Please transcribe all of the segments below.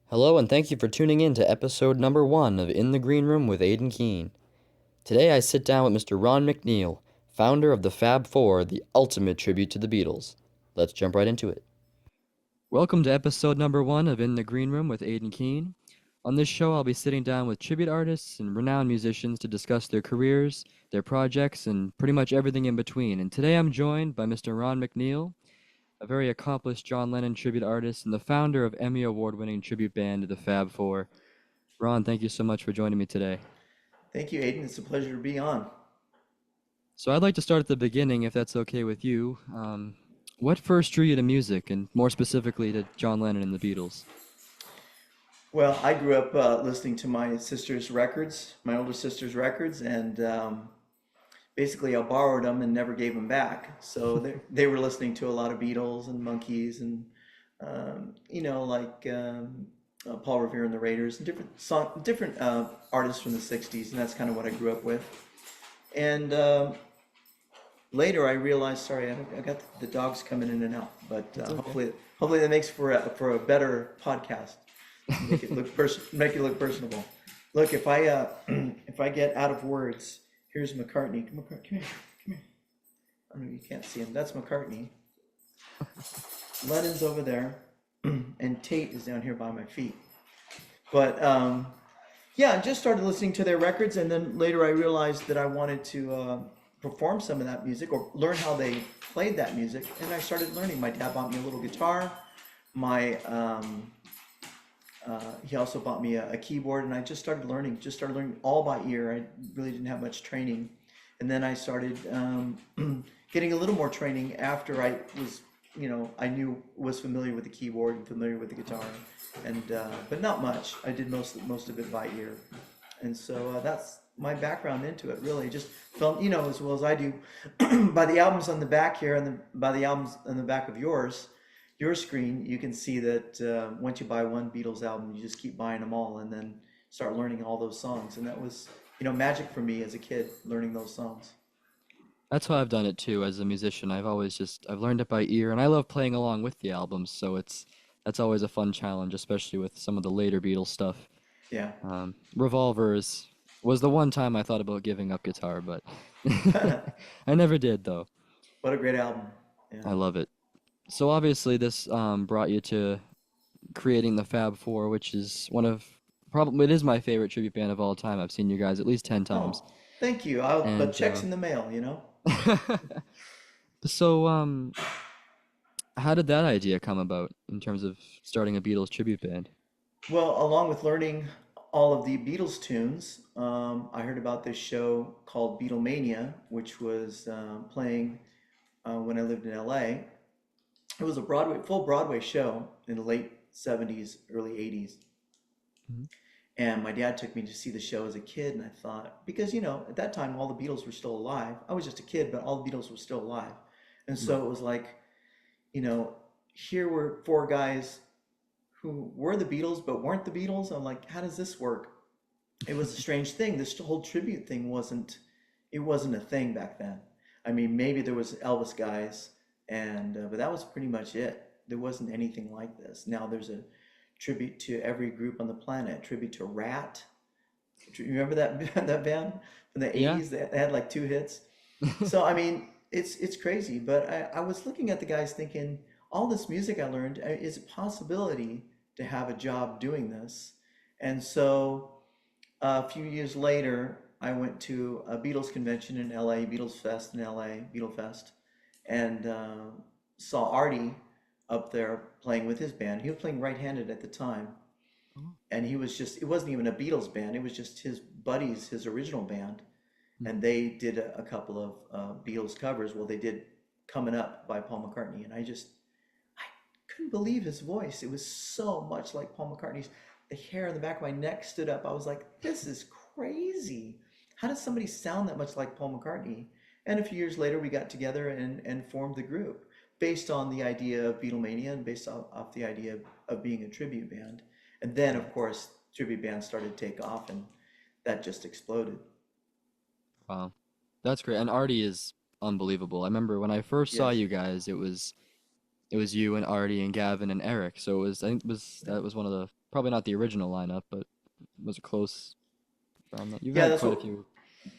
Hello, and thank you for tuning in to episode number 1 of In the Green Room with Aidan Keene. Today I sit down with Mr. Ron McNeil, founder of the Fab Four, the ultimate tribute to the Beatles. Let's jump right into it. Welcome to episode number 1 of In the Green Room with Aidan Keene. On this show, I'll be sitting down with tribute artists and renowned musicians to discuss their careers, their projects, and pretty much everything in between. And today I'm joined by Mr. Ron McNeil, a very accomplished John Lennon tribute artist and the founder of Emmy Award-winning tribute band the Fab Four. Ron, thank you so much for joining me today. Thank you, Aidan. It's a pleasure to be on. So I'd like to start at the beginning, if that's okay with you. What first drew you to music, and more specifically to John Lennon and the Beatles? Well, I grew up listening to my sister's records, my older sister's records, and basically I borrowed them and never gave them back. So they were listening to a lot of Beatles and Monkees and Paul Revere and the Raiders and different artists from the '60s, and that's kind of what I grew up with. And later I realized, sorry, I got the dogs coming in and out, but It's okay. hopefully that makes for a better podcast. Make it look make it look personable. Look, if I if I get out of words, here's McCartney. Come here, come here. I know you can't see him. That's McCartney. Lennon's over there, and Tate is down here by my feet. But yeah, I just started listening to their records, and then later I realized that I wanted to perform some of that music or learn how they played that music, and I started learning. My dad bought me a little guitar. My he also bought me a keyboard, and I just started learning all by ear. I really didn't have much training. And then I started getting a little more training after I was, was familiar with the keyboard and familiar with the guitar, and but not much. I did most of it by ear, and so that's my background into it. Really, just felt, as well as I do, by the albums on the back here, and by the albums on the back of your screen, you can see that once you buy one Beatles album, you just keep buying them all, and then start learning all those songs. And that was, magic for me as a kid, learning those songs. That's how I've done it too as a musician. I've learned it by ear, and I love playing along with the albums, so that's always a fun challenge, especially with some of the later Beatles stuff. Yeah. Revolvers was the one time I thought about giving up guitar, but I never did though. What a great album. Yeah. I love it. So obviously this brought you to creating the Fab Four, which is probably it is my favorite tribute band of all time. I've seen you guys at least 10 times. Oh, thank you. But And checks in the mail. so how did that idea come about in terms of starting a Beatles tribute band? Well, along with learning all of the Beatles tunes, I heard about this show called Beatlemania, which was playing when I lived in LA. It was a full Broadway show in the late '70s, early '80s. Mhm. And my dad took me to see the show as a kid, and I thought, because at that time all the Beatles were still alive. I was just a kid, but all the Beatles were still alive. And Right. so it was like, you know, here were four guys who were the Beatles but weren't the Beatles. I'm like, how does this work? It was a strange thing. This whole tribute thing wasn't a thing back then. I mean, maybe there was Elvis guys, and but that was pretty much it. There wasn't anything like this. Now there's a tribute to every group on the planet. Tribute to Rat. You remember that that band from the Yeah. '80s? They had like two hits. So I mean, it's crazy. But I was looking at the guys thinking, all this music I learned, is a possibility to have a job doing this. And so a few years later, I went to a Beatles convention in LA, Beatles Fest in LA, Beatle Fest, and saw Arty up there playing with his band. He was playing right-handed at the time, Oh. and it wasn't even a Beatles band, it was just his buddies, his original band, Mhm. and they did a couple of Beatles covers. Well, they did Coming Up by Paul McCartney, and I couldn't believe his voice. It was so much like Paul McCartney's. The hair on the back of my neck stood up. I was like, this is crazy. How does somebody sound that much like Paul McCartney? And a few years later, we got together and formed the group based on the idea of Beatlemania and based off the idea of being a tribute band. And then, of course, tribute bands started to take off, and that just exploded. Wow. That's great. And Artie is unbelievable. I remember when I first saw Yes. you guys, it was it was you and Arty and Gavin and Eric. So it was I think that was one of the probably not the original lineup, but was a close around that. You've Yeah, had that's quite a what few.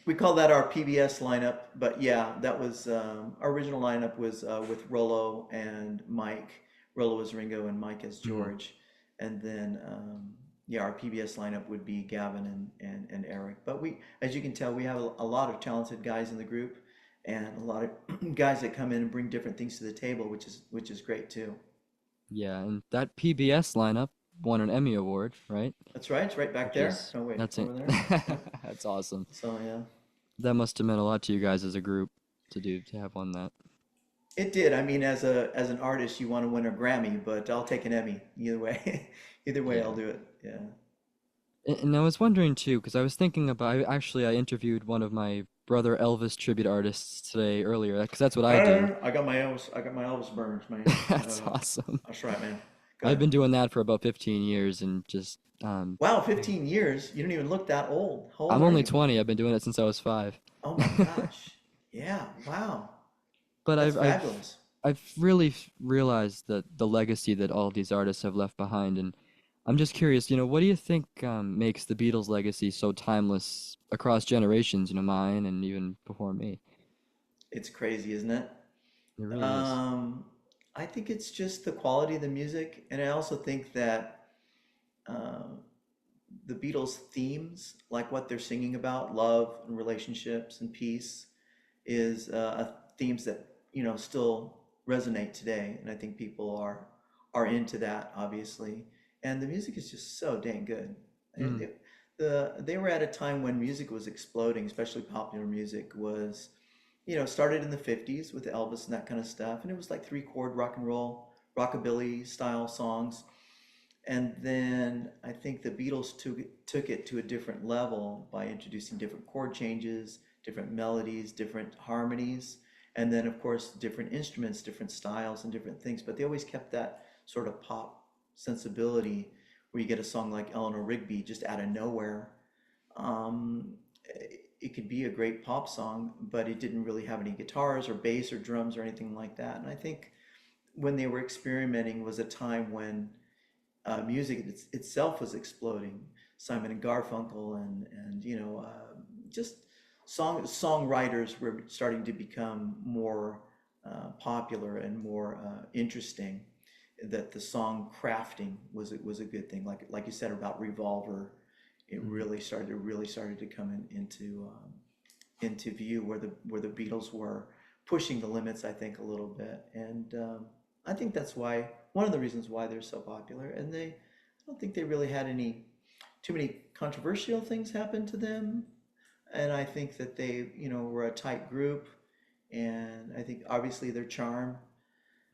we call that our PBS lineup. But yeah, that was our original lineup was with Rollo and Mike. Rollo as Ringo and Mike as Mhm. George. And then yeah, our PBS lineup would be Gavin and Eric. But we, as you can tell, we have a lot of talented guys in the group, and a lot of guys that come in and bring different things to the table, which is great too. Yeah, and that PBS lineup won an Emmy Award, right? That's right. It's right back Which there. is Oh wait, that's it. over there. Yep. That's awesome. So yeah, That must have meant a lot to you guys as a group to have won that. it did. I mean, as an artist, you want to win a Grammy, but I'll take an Emmy either way. Either way, I'll Yeah. do it. Yeah. And I was wondering too, because I was thinking about I interviewed one of my brother Elvis tribute artists today earlier, because that's what I do. I got my Elvis burns, man. That's awesome. That's right, man. Go I've ahead. been doing that for about 15 years and just Wow, 15 years. You don't even look that old. How old I'm are only you? 20. I've been doing it since I was 5. Oh my gosh. Yeah, wow. But That's I've fabulous. I've really realized that the legacy that all of these artists have left behind, and I'm just curious, what do you think makes the Beatles' legacy so timeless across generations? Mine and even before me. It's crazy, isn't it? It really is. Um, I think it's just the quality of the music, and I also think that uh, the Beatles' themes, like what they're singing about, love and relationships and peace, is themes that still resonate today, and I think people are into that, obviously. And the music is just so dang good. And Mm, they were at a time when music was exploding, especially popular music was, started in the 50s with Elvis and that kind of stuff, and it was like three chord rock and roll, rockabilly style songs. And then I think the Beatles took it to a different level by introducing different chord changes, different melodies, different harmonies, and then of course different instruments, different styles, and different things. But they always kept that sort of pop sensibility where you get a song like Eleanor Rigby just out of nowhere. Um, it could be a great pop song, but it didn't really have any guitars or bass or drums or anything like that. And I think when they were experimenting was a time when music itself was exploding. Simon and Garfunkel and just songwriters were starting to become more popular and more interesting. That the song crafting was a good thing. Like you said about Revolver, it mhm. really started to come into view where the Beatles were pushing the limits, I think, a little bit, and I think that's why one of the reasons why they're so popular. And I don't think they really had too many controversial things happen to them, and I think that they were a tight group, and I think obviously their charm.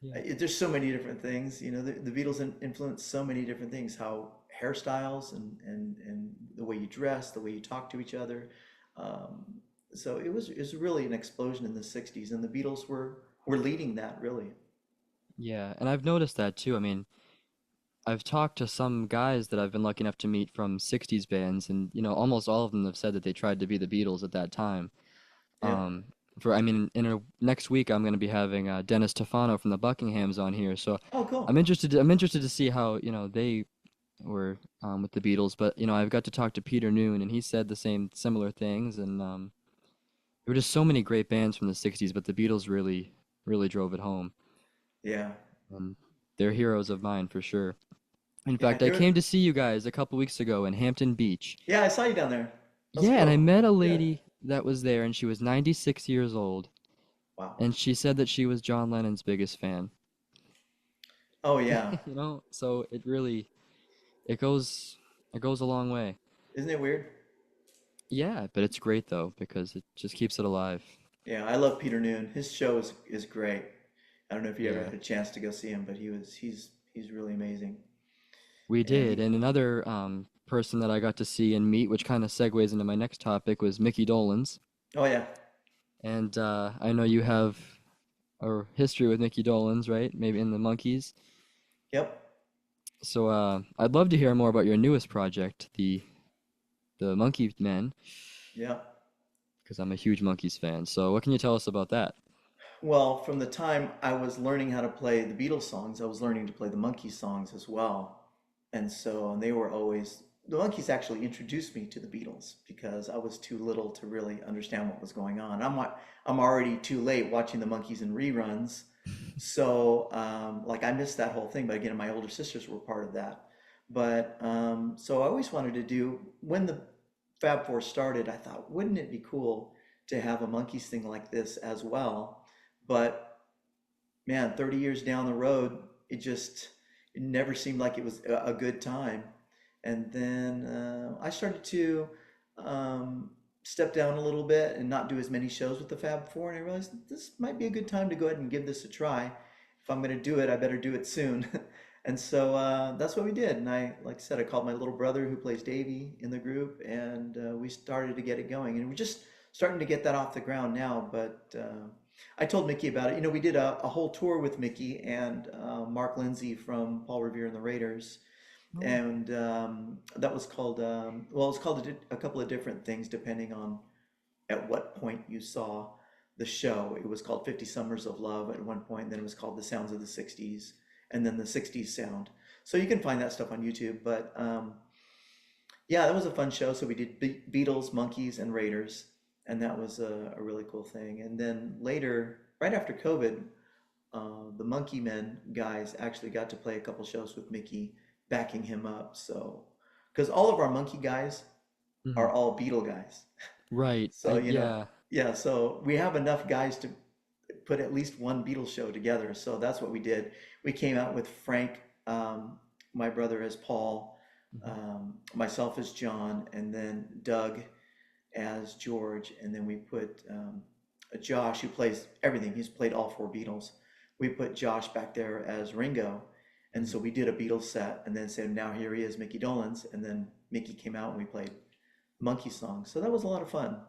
Yeah. There's so many different things. The Beatles influenced so many different things. How hairstyles and the way you dress, the way you talk to each other. Um, so it was really an explosion in the '60s, and the Beatles were leading that really. Yeah, and I've noticed that too. I mean, I've talked to some guys that I've been lucky enough to meet from 60s bands, and almost all of them have said that they tried to be the Beatles at that time. Yeah. Um, I mean, next week I'm going to be having Dennis Tufano from the Buckinghams on here, so Oh, cool. I'm interested to see how, they were with the Beatles, but I've got to talk to Peter Noon, and he said the same similar things, and there were just so many great bands from the 60s, but the Beatles really drove it home, Yeah. and they're heroes of mine for sure. In Yeah. fact, I came to see you guys a couple weeks ago in Hampton Beach. Yeah, I saw you down there. Let's Yeah, and I go. met a Yeah. lady that was there, and she was 96 years old, Wow. and she said that she was John Lennon's biggest fan. Oh yeah. So it goes a long way. Isn't it weird? Yeah, but it's great though because it just keeps it alive. Yeah, I love Peter Noon. His show is great. I don't know if you ever Yeah, had a chance to go see him, but he's really amazing. we And did. And another person that I got to see and meet, which kind of segues into my next topic, was Micky Dolenz. oh yeah. And I know you have a history with Micky Dolenz, right? Maybe in the Monkees. Yep. So I'd love to hear more about your newest project, the Monkey Men, Yeah. because I'm a huge Monkees fan. So what can you tell us about that? Well, from the time I was learning how to play the Beatles songs, I was learning to play the Monkees songs as well. And they were always, the Monkees actually introduced me to the Beatles because I was too little to really understand what was going on. I'm already too late watching the Monkees in reruns. So, like I missed that whole thing, but again, my older sisters were part of that. But so I always wanted to do, when the Fab Four started, I thought, wouldn't it be cool to have a Monkees thing like this as well? But man, 30 years down the road, it never seemed like it was a good time. And then I started to um, step down a little bit and not do as many shows with the Fab Four. And I realized this might be a good time to go ahead and give this a try. If I'm going to do it, I better do it soon. And so that's what we did. And like I said, I called my little brother who plays Davey in the group, and we started to get it going. And we're just starting to get that off the ground now. But I told Micky about it. You know, we did a whole tour with Micky and Mark Lindsay from Paul Revere and the Raiders, Oh, and that was called well, it was called a couple of different things depending on at what point you saw the show. It was called 50 Summers of Love at one point, then it was called The Sounds of the 60s, and then the 60s Sound. So you can find that stuff on YouTube. But yeah, that was a fun show. So we did Beatles, Monkees, and Raiders, and that was a really cool thing. And then later, right after COVID, the Monkey Men guys actually got to play a couple shows with Micky, backing him up. So, because all of our Monkey guys mhm. are all Beatle guys. Right. So, Yeah. yeah, so we have enough guys to put at least one Beatles show together. So that's what we did. We came out with Frank, my brother as Paul, Mhm. myself as John, and then Doug as George. And then we put Josh, who plays everything. He's played all four Beatles. We put Josh back there as Ringo. And Mhm. so we did a Beatles set and then said, now here he is, Micky Dolenz. And then Micky came out and we played Monkey songs. So that was a lot of fun.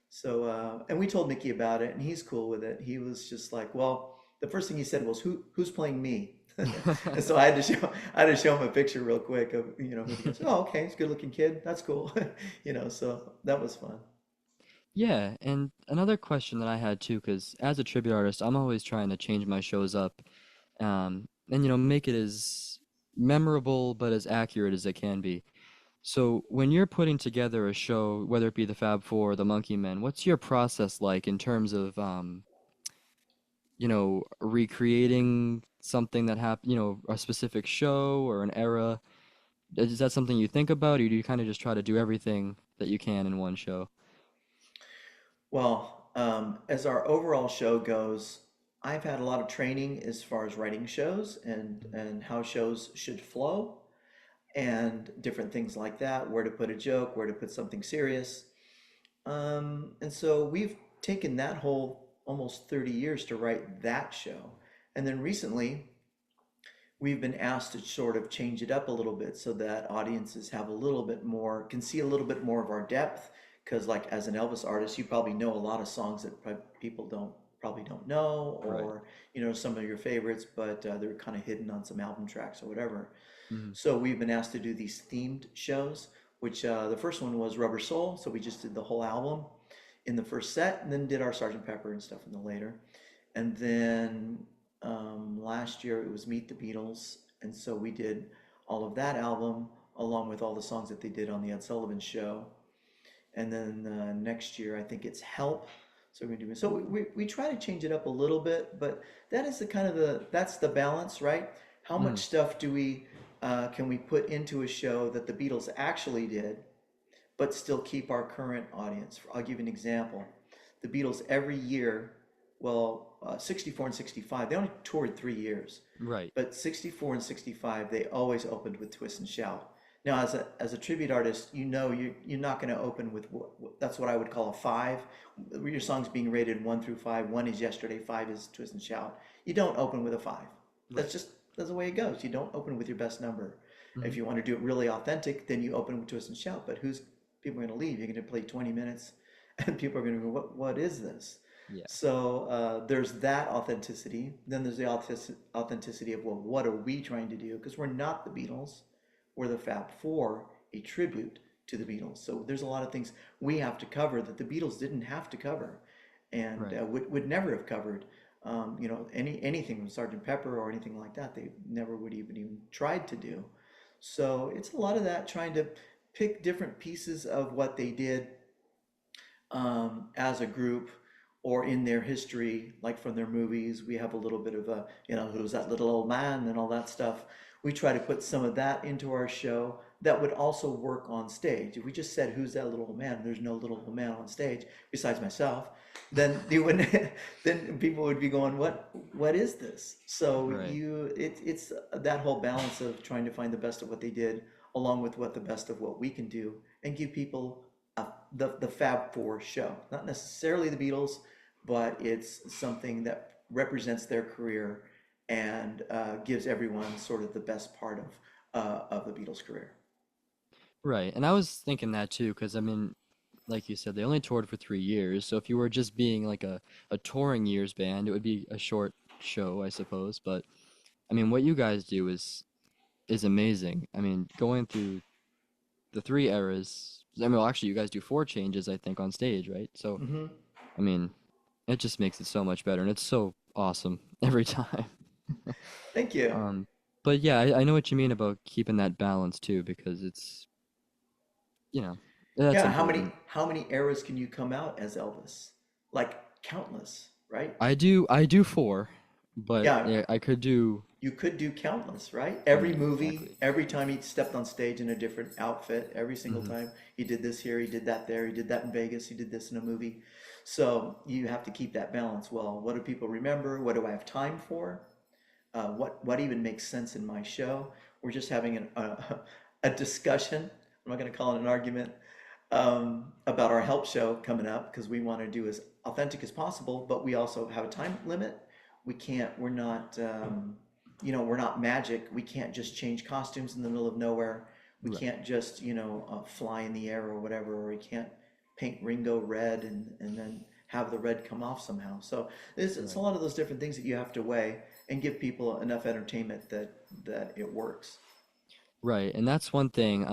So, and we told Micky about it, and he's cool with it. He was just like, well, the first thing he said was, who's playing me? And so I had to show him a picture real quick of, who he goes, oh, okay, he's a good looking kid. That's cool. So that was fun. Yeah, and another question that I had too, because as a tribute artist, I'm always trying to change my shows up, and make it as memorable but as accurate as it can be. So when you're putting together a show, whether it be the Fab Four or the Monkey Men, what's your process like in terms of recreating something that happened, a specific show or an era? Is that something you think about, or do you kind of just try to do everything that you can in one show? Well, as our overall show goes, I've had a lot of training as far as writing shows and how shows should flow and different things like that, where to put a joke, where to put something serious. And so we've taken that whole almost 30 years to write that show. And then recently, we've been asked to sort of change it up a little bit so that audiences have a little bit more, can see a little bit more of our depth. Because, like, as an Elvis artist, you probably know a lot of songs that people probably don't know, Right. or some of your favorites, but they're kind of hidden on some album tracks or whatever. Mhm. So we've been asked to do these themed shows, which the first one was Rubber Soul. So we just did the whole album in the first set, and then did our Sergeant Pepper and stuff in the later. And then last year it was Meet the Beatles, and so we did all of that album along with all the songs that they did on the Ed Sullivan Show. And then next year I think it's Help. So we're gonna do so we try to change it up a little bit, but that is the kind of that's the balance, right? How much Mhm. stuff do we can we put into a show that the Beatles actually did, but still keep our current audience? I'll give you an example. The Beatles every year, well, 64 and 65, they only toured 3 years, Right. but 64 and 65, they always opened with Twist and Shout. Now, as a tribute artist, you're not going to open with that's what I would call a five. Your song's being rated 1 through 5. One is Yesterday, five is Twist and Shout. You don't open with a five. Right. That's the way it goes. You don't open with your best number. Mhm. If you want to do it really authentic, then you open with Twist and Shout. But who's people are going to leave? You're going to play 20 minutes, and people are going to go, what is this? Yeah. So there's that authenticity. Then there's the authenticity of, well, what are we trying to do? Because we're not the Beatles, we're the Fab Four, a tribute to the Beatles. So there's a lot of things we have to cover that the Beatles didn't have to cover, and Right. would never have covered. anything with Sergeant Pepper or anything like that. They never would even tried to do. So it's a lot of that, trying to pick different pieces of what they did as a group or in their history, like from their movies. We have a little bit of who's that little old man and all that stuff. We try to put some of that into our show that would also work on stage. If we just said, who's that little old man? There's no little old man on stage besides myself. Then you would, then people would be going, what is this? So Right. it's that whole balance of trying to find the best of what they did, along with what the best of what we can do, and give people the Fab Four show. Not necessarily the Beatles, but it's something that represents their career and gives everyone sort of the best part of the Beatles' career. Right. And I was thinking that too, because I mean, like you said, they only toured for 3 years. So if you were just being like a touring years band, it would be a short show, I suppose. But I mean, what you guys do is amazing. I mean, going through the three eras. I mean, well, actually, you guys do four changes, I think, on stage, right? So, Hmm. I mean, it just makes it so much better, and it's so awesome every time. Thank you. Um, but yeah, I know what you mean about keeping that balance too, because it's, you know, that's Yeah, how many important. how many eras can you come out as Elvis? Like countless, right? I do four, but Yeah, yeah, I could do. you could do countless, right? Yeah, Every movie, exactly. every time he stepped on stage in a different outfit, every single Hmm. time he did this here, he did that there, he did that in Vegas, he did this in a movie. So you have to keep that balance. Well, what do people remember? What do I have time for? What even makes sense in my show? We're just having a discussion. I'm not going to call it an argument about our help show coming up because we want to do as authentic as possible, but we also have a time limit. We can't. We're not. We're not magic. We can't just change costumes in the middle of nowhere. We Right, can't just fly in the air or whatever. Or we can't paint Ringo red and then have the red come off somehow. So it's a right, lot of those different things that you have to weigh and give people enough entertainment that it works. right. And that's one thing.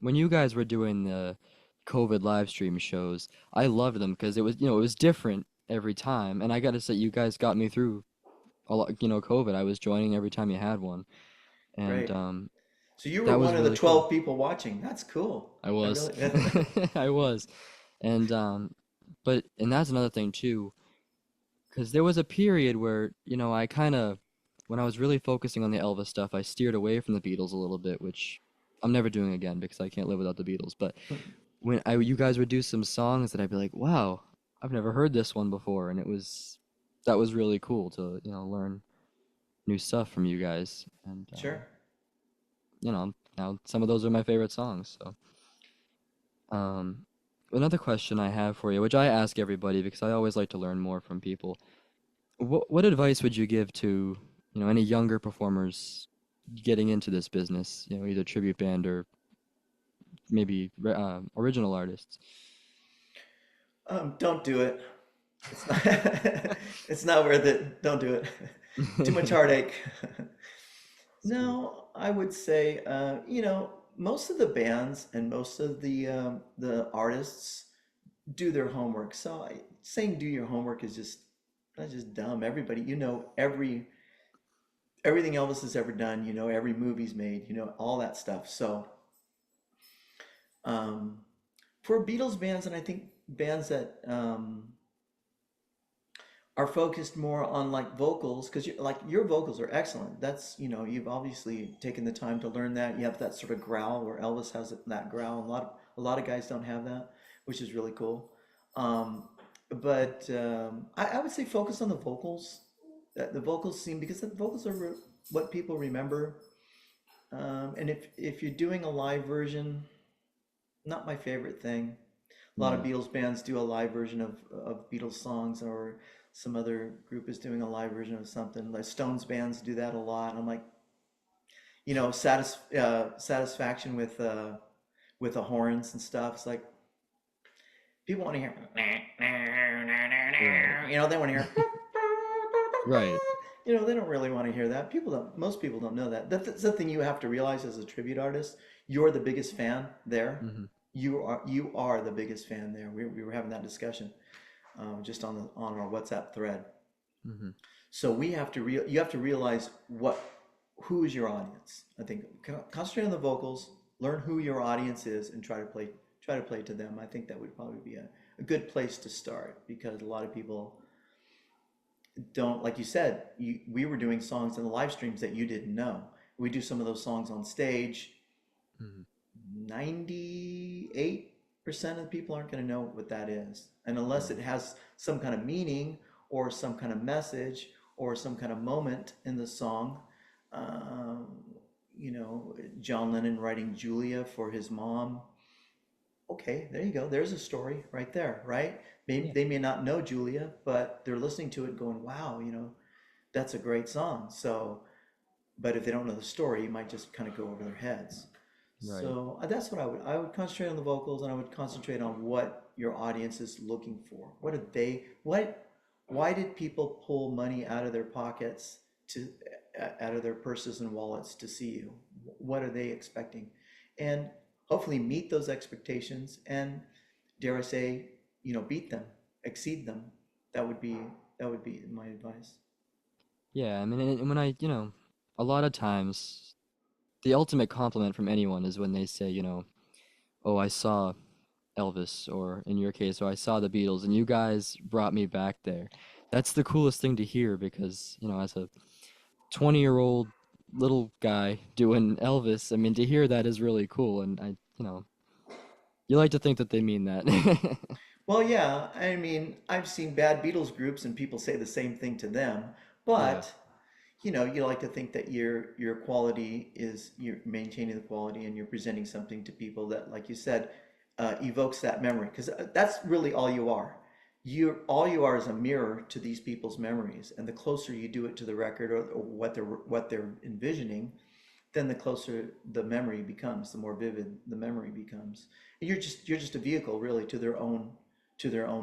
When you guys were doing the COVID live stream shows, I loved them because it was different every time, and I gotta say, you guys got me through a lot, COVID. I was joining every time you had one, and Great. So you were that was one of the really cool. 12 people watching. That's cool. I I was, really. I was, and and that's another thing too, because there was a period where I kind of, when I was really focusing on the Elvis stuff, I steered away from the Beatles a little bit, which I'm never doing again because I can't live without the Beatles. But when you guys would do some songs that I'd be like, wow, I've never heard this one before, and that was really cool to learn new stuff from you guys, and Sure. now some of those are my favorite songs. So, um, another question I have for you, which I ask everybody because I always like to learn more from people. What advice would you give to any younger performers getting into this business? Either tribute band or maybe original artists. Don't do it. It's not. It's not worth it. Don't do it. Too much heartache. Sweet. No, I would say, most of the bands and most of the artists do their homework. So saying do your homework is just that's just dumb. Everybody, everything Elvis has ever done. Every movie's made. All that stuff. So um, for Beatles bands, and I think bands that are focused more on like vocals, because like your vocals are excellent. That's you've obviously taken the time to learn that. You have that sort of growl where Elvis has that growl. A lot of guys don't have that, which is really cool. Um, but I would say focus on the vocals. The vocals seem because the vocals are what people remember. And if you're doing a live version, not my favorite thing. A lot of Yeah. Beatles bands do a live version of Beatles songs, or some other group is doing a live version of something. Like Stones bands do that a lot. I'm like, satisfaction with the horns and stuff. It's like people want to hear, Right. they want to hear, Right. they don't really want to hear that. Most people don't know that. That's the thing you have to realize as a tribute artist. You're the biggest fan there. Hmm. You are the biggest fan there. We were having that discussion just on our WhatsApp thread. Hmm. So you have to realize who is your audience. I think concentrate on the vocals, learn who your audience is, and try to play to them. I think that would probably be a good place to start because a lot of people don't, like you said, we were doing songs in the live streams that you didn't know. We do some of those songs on stage. Hmm. 98% of the people aren't going to know what that is. And unless it has some kind of meaning or some kind of message or some kind of moment in the song, um, John Lennon writing Julia for his mom. Okay, there you go. There's a story right there, right? Maybe Yeah. they may not know Julia, but they're listening to it going, wow, that's a great song. So, but if they don't know the story, it might just kind of go over their heads. Right. So that's what I would concentrate on the vocals and I would concentrate on what your audience is looking for. Why did people pull money out of their pockets to, out of their purses and wallets to see you? What are they expecting? And hopefully meet those expectations and dare I say, beat them, exceed them. That would be, that would be my advice. Yeah, I mean, and when a lot of times the ultimate compliment from anyone is when they say, oh, I saw Elvis, or in your case, oh, I saw the Beatles, and you guys brought me back there. That's the coolest thing to hear because, as a 20-year-old little guy doing Elvis, I mean, to hear that is really cool, and you like to think that they mean that. Well, yeah, I mean, I've seen bad Beatles groups and people say the same thing to them, Yeah. but you like to think that your quality is you're maintaining the quality and you're presenting something to people that, like you said, evokes that memory because that's really all you are. All you are is a mirror to these people's memories, and the closer you do it to the record or what they're envisioning, then the closer the memory becomes, the more vivid the memory becomes. And you're just a vehicle really to their own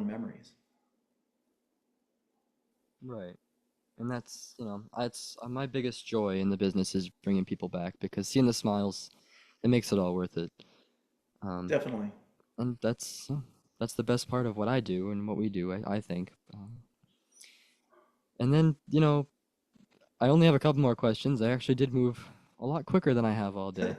memories. Right. And that's my biggest joy in the business is bringing people back because seeing the smiles, it makes it all worth it. Um, Definitely. and that's the best part of what I do and what we do, I think. And then, I only have a couple more questions. I actually did move a lot quicker than I have all day.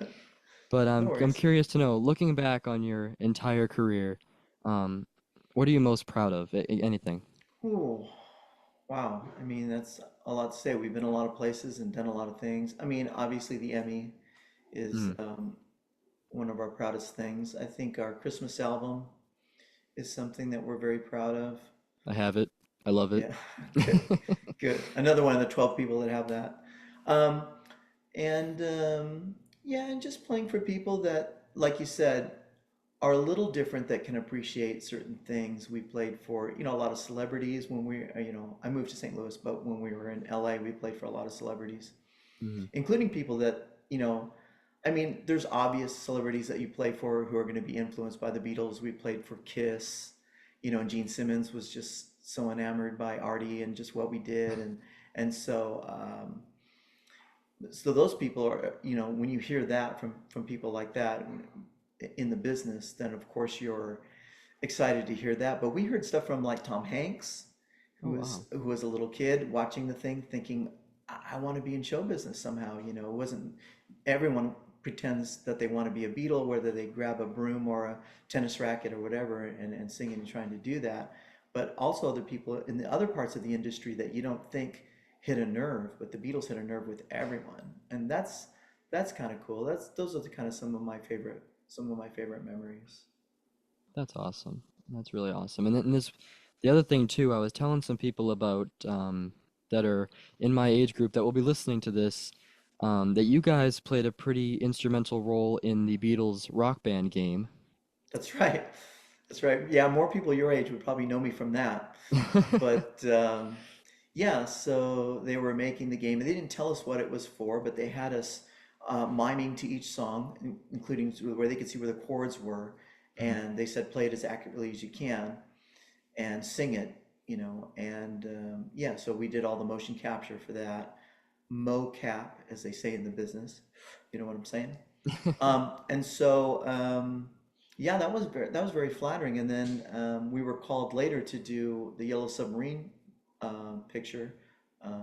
But No I'm worries. curious to know, looking back on your entire career, um, what are you most proud of? Anything? Ooh, wow. I mean, that's a lot to say. We've been a lot of places and done a lot of things. I mean, obviously the Emmy is Mm, one of our proudest things. I think our Christmas album is something that we're very proud of. I have it. I love it. Yeah, good, good. Another one of the 12 people that have that. Um, and yeah, and just playing for people that, like you said, are a little different that can appreciate certain things. We played for, a lot of celebrities when I moved to St. Louis, but when we were in LA, we played for a lot of celebrities, Mhm. including people that, I mean, there's obvious celebrities that you play for who are going to be influenced by the Beatles. We played for Kiss, and Gene Simmons was just so enamored by Arty and just what we did. And so those people are, when you hear that from people like that in the business, then of course you're excited to hear that. But we heard stuff from like Tom Hanks, Oh who was wow. who was a little kid watching the thing, thinking, I want to be in show business somehow. It wasn't everyone pretends that they want to be a Beatle, whether they grab a broom or a tennis racket or whatever, and singing and trying to do that. But also other people in the other parts of the industry that you don't think hit a nerve, but the Beatles hit a nerve with everyone, and that's kind of cool. Those are the kind of some of my favorite memories. That's awesome. That's really awesome. And then the other thing too, I was telling some people about that are in my age group that will be listening to this, that you guys played a pretty instrumental role in the Beatles rock band game. That's right. That's right. Yeah, more people your age would probably know me from that. But yeah, so they were making the game, and they didn't tell us what it was for, but they had us miming to each song, including where they could see where the chords were, Mhm. and they said play it as accurately as you can and sing it, and yeah, so we did all the motion capture for that, mocap, as they say in the business. You know what I'm saying? And so, yeah, that was very flattering. And then we were called later to do the Yellow Submarine picture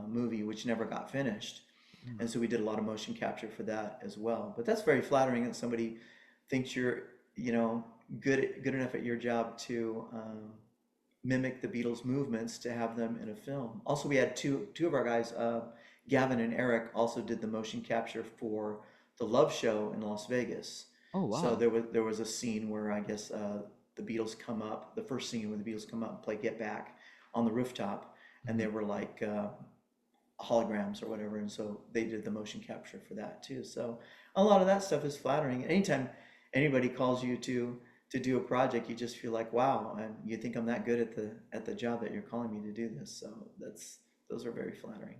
movie, which never got finished. Mm. And so we did a lot of motion capture for that as well. But that's very flattering that somebody thinks you're, you know, good enough at your job to mimic the Beatles movements to have them in a film. Also, we had two of our guys, Gavin and Eric, also did the motion capture for the Love Show in Las Vegas. Oh, So wow. there was a scene where I guess the Beatles come up, the first scene where the Beatles come up and play Get Back on the rooftop, and Mhm. they were like holograms or whatever, and so they did the motion capture for that too. So a lot of that stuff is flattering. Anytime anybody calls you to do a project, you just feel like, wow, and you think I'm that good at the job that you're calling me to do this. So those are very flattering.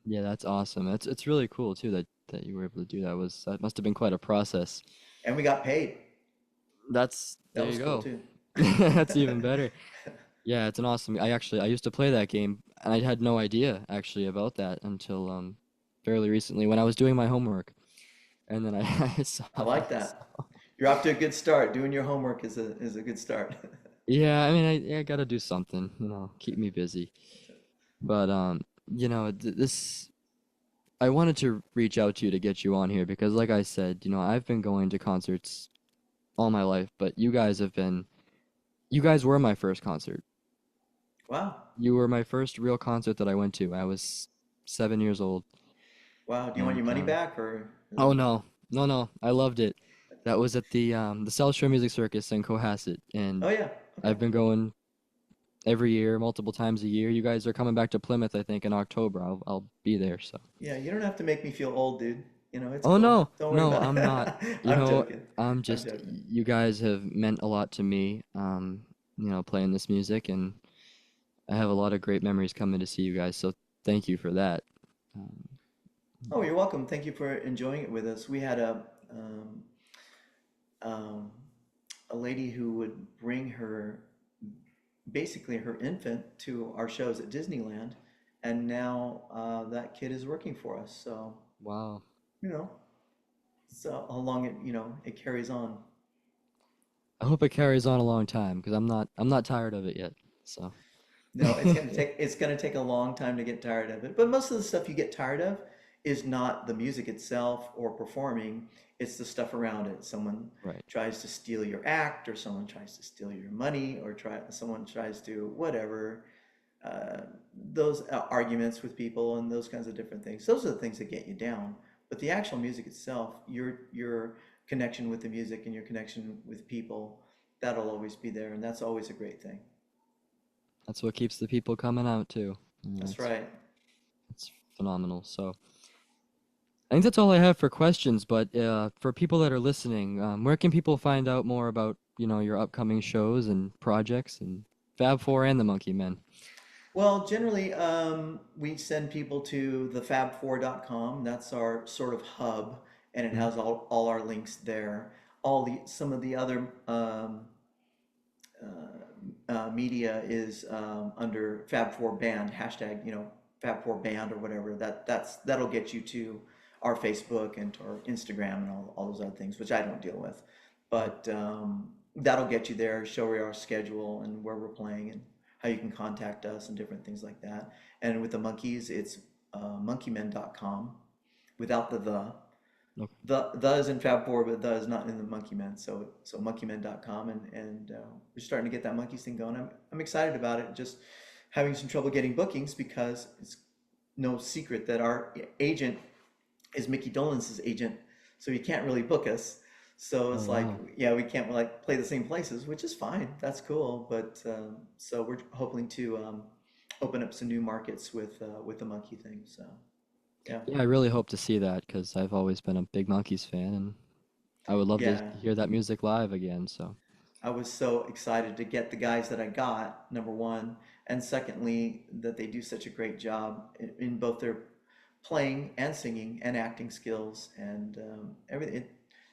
Yeah, that's awesome. It's really cool too that you were able to do that. That must have been quite a process. And we got paid. That's That there was you cool go. too. That's even better. Yeah, it's an awesome. I used to play that game and I had no idea actually about that until fairly recently when I was doing my homework and then I saw I that. like that. You're off to a good start. Doing your homework is a good start. Yeah, I mean I gotta do something, keep me busy. But this I wanted to reach out to you to get you on here because like I said, I've been going to concerts all my life, but you guys were my first concert. Wow. You were my first real concert that I went to. I was 7 years old. Wow. Do you want And your money back or is oh it? no, no, no, I loved it. That was at the South Shore Music Circus in Cohasset, and Oh yeah. Okay. I've been going every year, multiple times a year. You guys are coming back to Plymouth, I think, in October. I'll be there. So. Yeah, you don't have to make me feel old, dude. It's Oh cool. no, Don't worry no, about I'm not. it. You I'm know, joking. I'm I'm just joking. you guys have meant a lot to me. Playing this music, and I have a lot of great memories coming to see you guys. So thank you for that. Um, Oh, you're welcome. Thank you for enjoying it with us. We had um, a lady who would bring basically her infant to our shows at Disneyland, and now that kid is working for us. So, wow. you know, so how long it carries on. I hope it carries on a long time because I'm not tired of it yet. So. No, it's gonna take a long time to get tired of it. But most of the stuff you get tired of is not the music itself or performing, it's the stuff around it. Someone Right. tries to steal your act, or someone tries to steal your money, or someone tries to whatever. Uh, those arguments with people and those kinds of different things. Those are the things that get you down. But the actual music itself, your connection with the music and your connection with people, that'll always be there, and that's always a great thing. That's what keeps the people coming out too. That's right. It's phenomenal. So I think that's all I have for questions. But for people that are listening, where can people find out more about your upcoming shows and projects and Fab Four and the Monkey Men? Well, generally, we send people to thefab4.com. That's our sort of hub, and it Mhm. has all our links there. Some of the other media is under Fab4 Band hashtag, Fab4 Band or whatever. That'll get you to our Facebook and to our Instagram and all those other things, which I don't deal with. But that'll get you there, show you our schedule and where we're playing and how you can contact us and different things like that. And with the Monkees, it's monkeymen.com without the. Okay. The is in Fab Four, but the is not in the Monkey Men. So monkeymen.com, and we're starting to get that Monkees thing going. I'm excited about it. Just having some trouble getting bookings because it's no secret that our agent is Micky Dolenz's agent, so he can't really book us. So Oh it's like, wow. yeah, we can't like play the same places, which is fine. That's cool. But so we're hoping to open up some new markets with the Monkey thing. So yeah, Yeah, I really hope to see that because I've always been a big Monkees fan, and I would love to yeah. hear that music live again. So. I was so excited to get the guys that I got, number one, and secondly, that they do such a great job in both their playing and singing and acting skills and everything.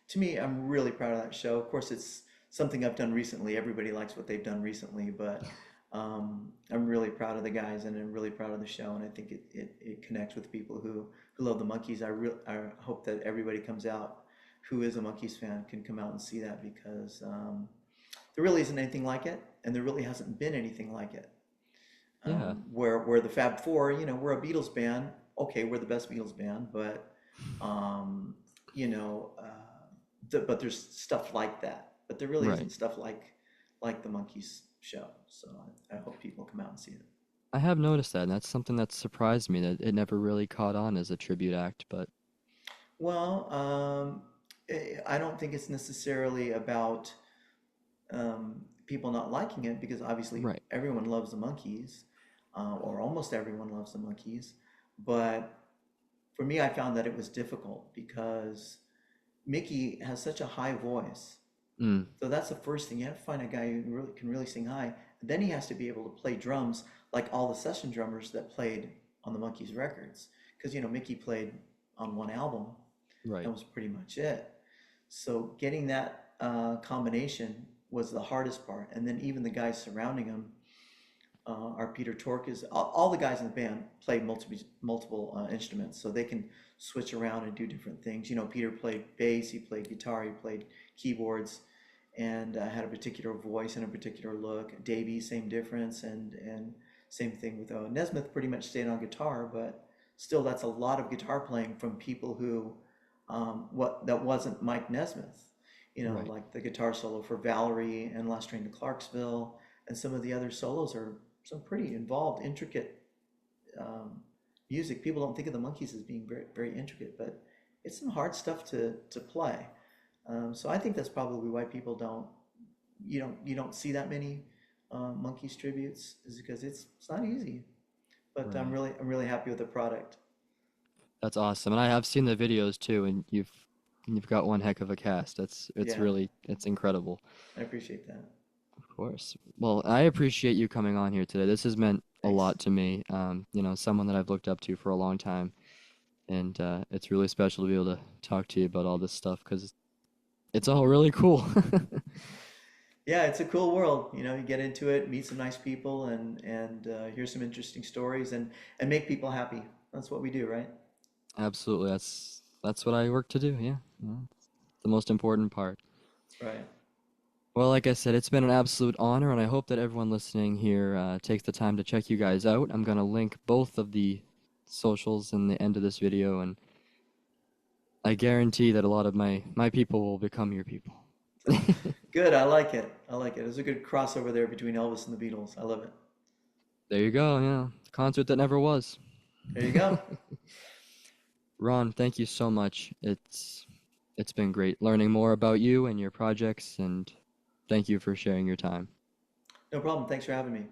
To me, I'm really proud of that show. Of course, it's something I've done recently. Everybody likes what they've done recently, but I'm really proud of the guys and I'm really proud of the show. And I think it connects with people who love the Monkees. I hope that everybody comes out who is a Monkees fan can come out and see that because there really isn't anything like it, and there really hasn't been anything like it. Yeah. Where the Fab Four, we're a Beatles band. Okay, we're the best Beatles band, but um, you know, but there's stuff like that. But there really Right. isn't stuff like the Monkees show. So I hope people come out and see it. I have noticed that, and that's something that surprised me that it never really caught on as a tribute act, but Well, I don't think it's necessarily about people not liking it because obviously right. everyone loves the Monkees, or almost everyone loves the Monkees. But for me, I found that it was difficult because Micky has such a high voice. Mm, So that's the first thing. You have to find a guy who really can really sing high. And then he has to be able to play drums like all the session drummers that played on the Monkees records. Because Micky played on one album. That right. was pretty much it. So getting that combination was the hardest part. And then even the guys surrounding him, our Peter Tork is all the guys in the band play multiple instruments, so they can switch around and do different things. Peter played bass, he played guitar, he played keyboards, and had a particular voice and a particular look. Davey, same difference, and same thing with Nesmith. Pretty much stayed on guitar, but still, that's a lot of guitar playing from people who what that wasn't Mike Nesmith. Right. Like the guitar solo for Valerie and Last Train to Clarksville, and some of the other solos are some pretty involved, intricate music. People don't think of the Monkees as being very, very intricate, but it's some hard stuff to play. So I think that's probably why people you don't see that many Monkees tributes, is because it's not easy. But I'm Right. really I'm really happy with the product. That's awesome. And I have seen the videos too, and you've got one heck of a cast. It's Yeah, really it's incredible. I appreciate that. Of course. Well, I appreciate you coming on here today. This has meant a Thanks. lot to me. Someone that I've looked up to for a long time, and it's really special to be able to talk to you about all this stuff because it's all really cool. Yeah, it's a cool world. You get into it, meet some nice people, and hear some interesting stories, and make people happy. That's what we do, right? Absolutely. That's what I work to do. Yeah. It's the most important part. Right. Well, like I said, it's been an absolute honor, and I hope that everyone listening here takes the time to check you guys out. I'm gonna link both of the socials in the end of this video, and I guarantee that a lot of my people will become your people. Good. I like it. I like it. There's a good crossover there between Elvis and the Beatles. I love it. There you go, yeah. Concert that never was. There you go. Ron, thank you so much. It's been great learning more about you and your projects, and thank you for sharing your time. No problem. Thanks for having me.